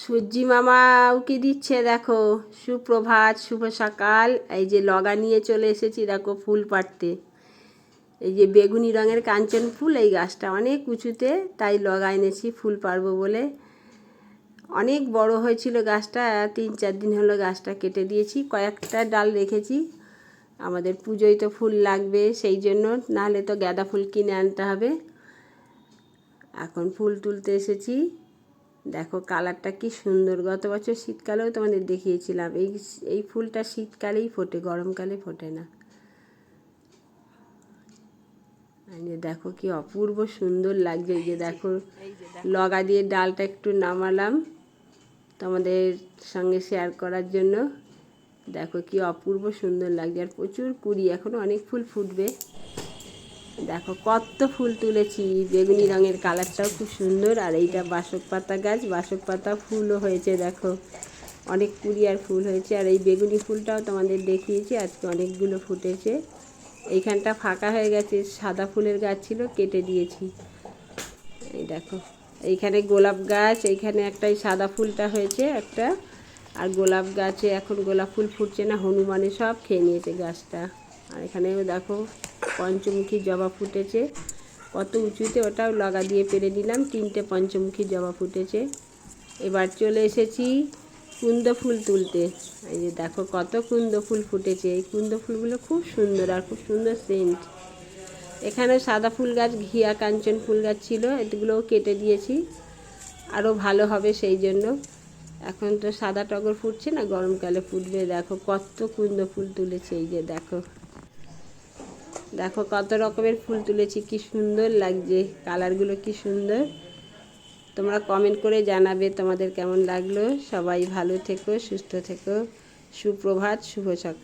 সূর্যি মামা উকি দিচ্ছে দেখো। সুপ্রভাত, শুভ সকাল। এই যে লগা নিয়ে চলে এসেছি দেখো ফুল পাড়তে। এই যে বেগুনি রঙের কাঞ্চন ফুল, এই গাছটা অনেক উঁচুতে, তাই লগা এনেছি ফুল পাড়বো বলে। অনেক বড় হয়েছিল গাছটা, 3-4 দিন হলো গাছটা কেটে দিয়েছি, কয়েকটা ডাল রেখেছি। আমাদের পুজোয় তো ফুল লাগবে, সেই জন্য, নাহলে তো গাঁদা ফুল কিনে আনতে হবে। এখন ফুল তুলতে এসেছি। দেখো কালারটা কি সুন্দর, গত বছর শীতকালেও তোমাদের দেখিয়েছিলাম। এই ফুলটা শীতকালেই ফোটে, গরমকালে ফোটে না। দেখো কি অপূর্ব সুন্দর লাগছে। এই যে দেখো লগা দিয়ে ডালটা একটু নামালাম তোমাদের সঙ্গে শেয়ার করার জন্য। দেখো কি অপূর্ব সুন্দর লাগছে, আর প্রচুর কুড়ি, এখনো অনেক ফুল ফুটবে। দেখো কত ফুল তুলেছি, বেগুনি রঙের কালারটাও খুব সুন্দর। আর এইটা বাসক পাতা গাছ, বাসক পাতা ফুলও হয়েছে দেখো, অনেক কুড়ি আর ফুল হয়েছে। আর এই বেগুনি ফুলটাও তোমাদের দেখিয়েছি, আজকে অনেকগুলো ফুটেছে। এইখানটা ফাঁকা হয়ে গেছে, সাদা ফুলের গাছ ছিল, কেটে দিয়েছি। এই দেখো এইখানে গোলাপ গাছ, এইখানে একটাই সাদা ফুলটা হয়েছে একটা, আর গোলাপ গাছে এখন গোলাপ ফুল ফুটছে না, হনুমানে সব খেয়ে নিয়েছে গাছটা। আর এখানেও দেখো পঞ্চমুখী জবা ফুটেছে, কত উঁচুতে, ওটাও লগা দিয়ে পেরে নিলাম। 3টে পঞ্চমুখী জবা ফুটেছে। এবার চলে এসেছি কুন্দ ফুল তুলতে। এই যে দেখো কত কুন্দ ফুল ফুটেছে। এই কুন্দ ফুলগুলো খুব সুন্দর, আর খুব সুন্দর সেন্ট। এখানে সাদা ফুল গাছ, ঘিয়া কাঞ্চন ফুল গাছ ছিল, এগুলোও কেটে দিয়েছি, আরও ভালো হবে সেই জন্য। এখন তো সাদা টগর ফুটছে না, গরমকালে ফুটবে। দেখো কত কুন্দ ফুল তুলেছে। এই যে দেখো, দেখো কত রকমের ফুল তুলেছি, কি সুন্দর লাগছে, কালারগুলো কি সুন্দর। তোমরা কমেন্ট করে জানাবে তোমাদের কেমন লাগলো। সবাই ভালো থেকো, সুস্থ থেকো। সুপ্রভাত, শুভ সকাল।